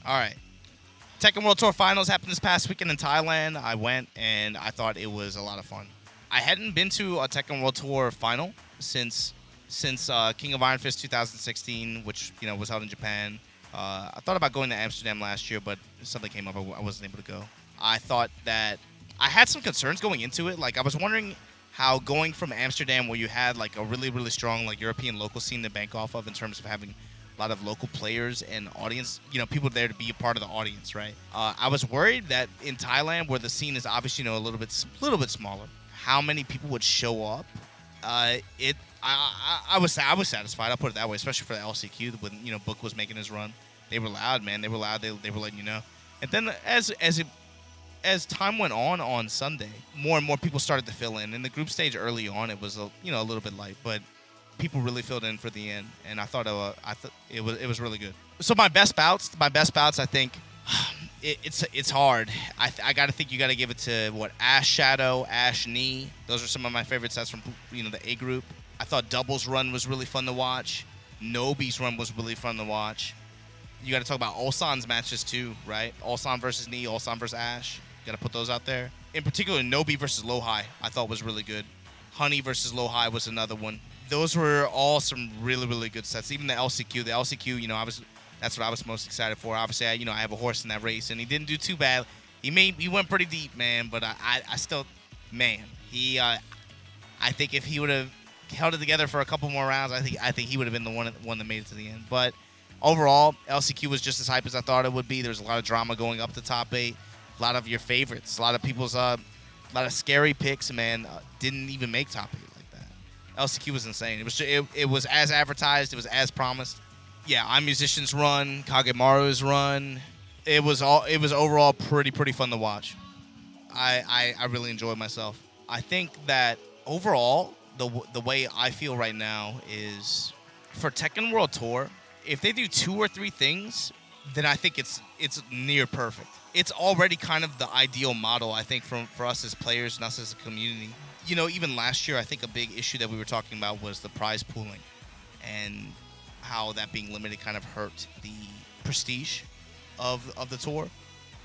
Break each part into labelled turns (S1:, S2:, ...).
S1: All right. Tekken World Tour Finals happened this past weekend in Thailand. I went and I thought it was a lot of fun. I hadn't been to a Tekken World Tour final since King of Iron Fist 2016, which was held in Japan. I thought about going to Amsterdam last year, but something came up. I wasn't able to go. I thought that I had some concerns going into it. Like I was wondering how going from Amsterdam, where you had like a really really strong like European local scene to bank off of in terms of having a lot of local players and audience, people there to be a part of the audience, right? I was worried that in Thailand, where the scene is obviously, a little bit smaller, how many people would show up. I was satisfied. I'll put it that way, especially for the LCQ when Book was making his run. They were loud, man. They were loud. They were letting you know. And then as time went on Sunday, more and more people started to fill in. In the group stage early on, it was a little bit light, but people really filled in for the end, and I thought it was really good. So my best bouts, I think it's hard. I got to think you got to give it to what Ash Shadow, Ash Knee. Those are some of my favorite sets from the A group. I thought Double's run was really fun to watch. Nobi's run was really fun to watch. You got to talk about Ulsan's matches too, right? Ulsan versus Knee, Ulsan versus Ash. Got to put those out there. In particular, Nobi versus Lowhigh, I thought was really good. Honey versus Lowhigh was another one. Those were all some really, really good sets. Even the LCQ. The LCQ, that's what I was most excited for. Obviously, I have a horse in that race, and he didn't do too bad. He went pretty deep, man. But I still, man, I think if he would have held it together for a couple more rounds, I think he would have been the one that made it to the end. But overall, LCQ was just as hype as I thought it would be. There was a lot of drama going up the top 8. A lot of your favorites, a lot of people's, a lot of scary picks, man, didn't even make top 8 like that. LCQ was insane. It was as advertised. It was as promised. Yeah, iMusician's run, Kagemaru's run. It was overall pretty fun to watch. I really enjoyed myself. I think that overall, the way I feel right now is for Tekken World Tour, if they do 2 or 3 things, then I think it's near perfect. It's already kind of the ideal model, I think, for us as players and us as a community. Even last year, I think a big issue that we were talking about was the prize pooling and how that being limited kind of hurt the prestige of the tour.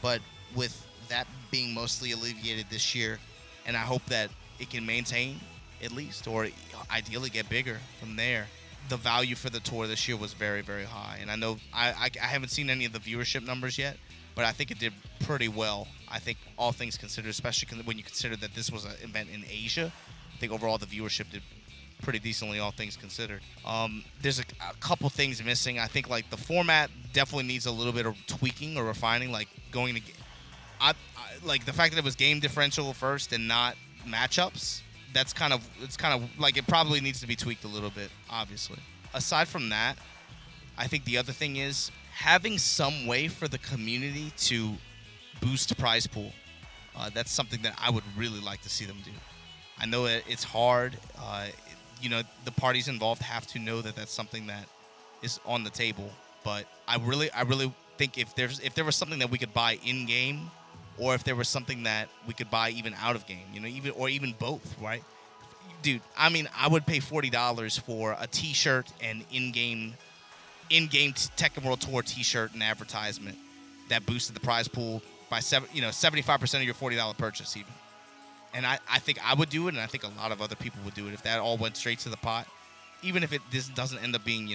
S1: But with that being mostly alleviated this year, and I hope that it can maintain at least, or ideally get bigger from there. The value for the tour this year was very, very high. And I know I haven't seen any of the viewership numbers yet, but I think it did pretty well. I think all things considered, especially when you consider that this was an event in Asia, I think overall the viewership did pretty decently, all things considered. There's a couple things missing. I think like the format definitely needs a little bit of tweaking or refining, like going to like the fact that it was game differential first and not matchups. It's kind of like it probably needs to be tweaked a little bit, obviously. Aside from that, I think the other thing is having some way for the community to boost prize pool. That's something that I would really like to see them do. I know it's hard. The parties involved have to know that that's something that is on the table. But I really think if there was something that we could buy in game, or if there was something that we could buy even out of game, even both, right? Dude, I mean, I would pay $40 for a T-shirt and in-game Tekken World Tour T-shirt and advertisement that boosted the prize pool by 75% of your $40 purchase, even. And I think I would do it, and I think a lot of other people would do it if that all went straight to the pot. Even if this doesn't end up being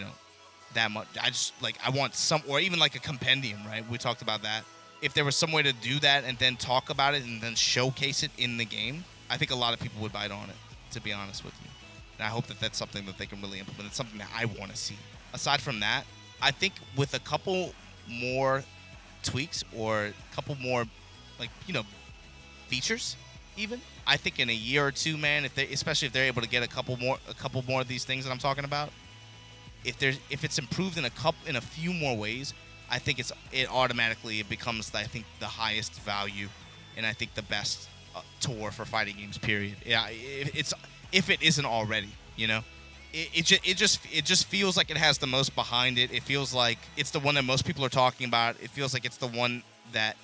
S1: that much, I want some, or even like a compendium, right? We talked about that. If there was some way to do that and then talk about it and then showcase it in the game, I think a lot of people would bite on it, to be honest with you. And I hope that that's something that they can really implement. It's something that I want to see. Aside from that, I think with a couple more tweaks or a couple more, features, even, I think in a year or two, man, especially if they're able to get a couple more of these things that I'm talking about, if it's improved in a few more ways, I think it becomes, I think, the highest value, and I think the best tour for fighting games. Period. Yeah, if it isn't already, it just feels like it has the most behind it. It feels like it's the one that most people are talking about. It feels like it's the one that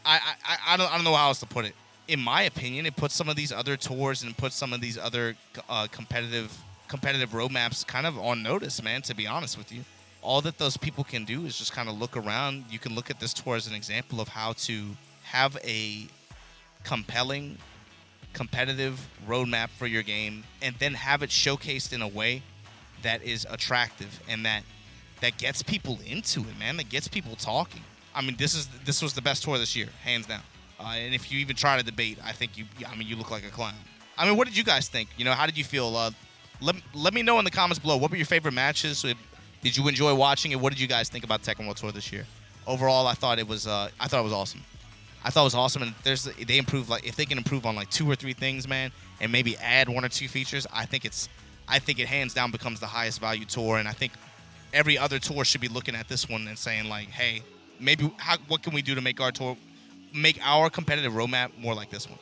S1: I don't know how else to put it. In my opinion, it puts some of these other tours and puts some of these other competitive roadmaps kind of on notice, man. To be honest with you. all that those people can do is just kind of look around. You can look at this tour as an example of how to have a compelling, competitive roadmap for your game, and then have it showcased in a way that is attractive and that gets people into it, man. That gets people talking. I mean, this was the best tour this year, hands down. And if you even try to debate, I think you look like a clown. I mean, what did you guys think? You know, how did you feel? Let me know in the comments below. What were your favorite matches? Did you enjoy watching it? What did you guys think about Tekken World Tour this year? Overall, I thought it was awesome. I thought it was awesome, and they improve, like, if they can improve on like 2 or 3 things, man, and maybe add 1 or 2 features, I think it hands down becomes the highest value tour, and I think every other tour should be looking at this one and saying, like, hey, maybe what can we do to make our competitive roadmap more like this one?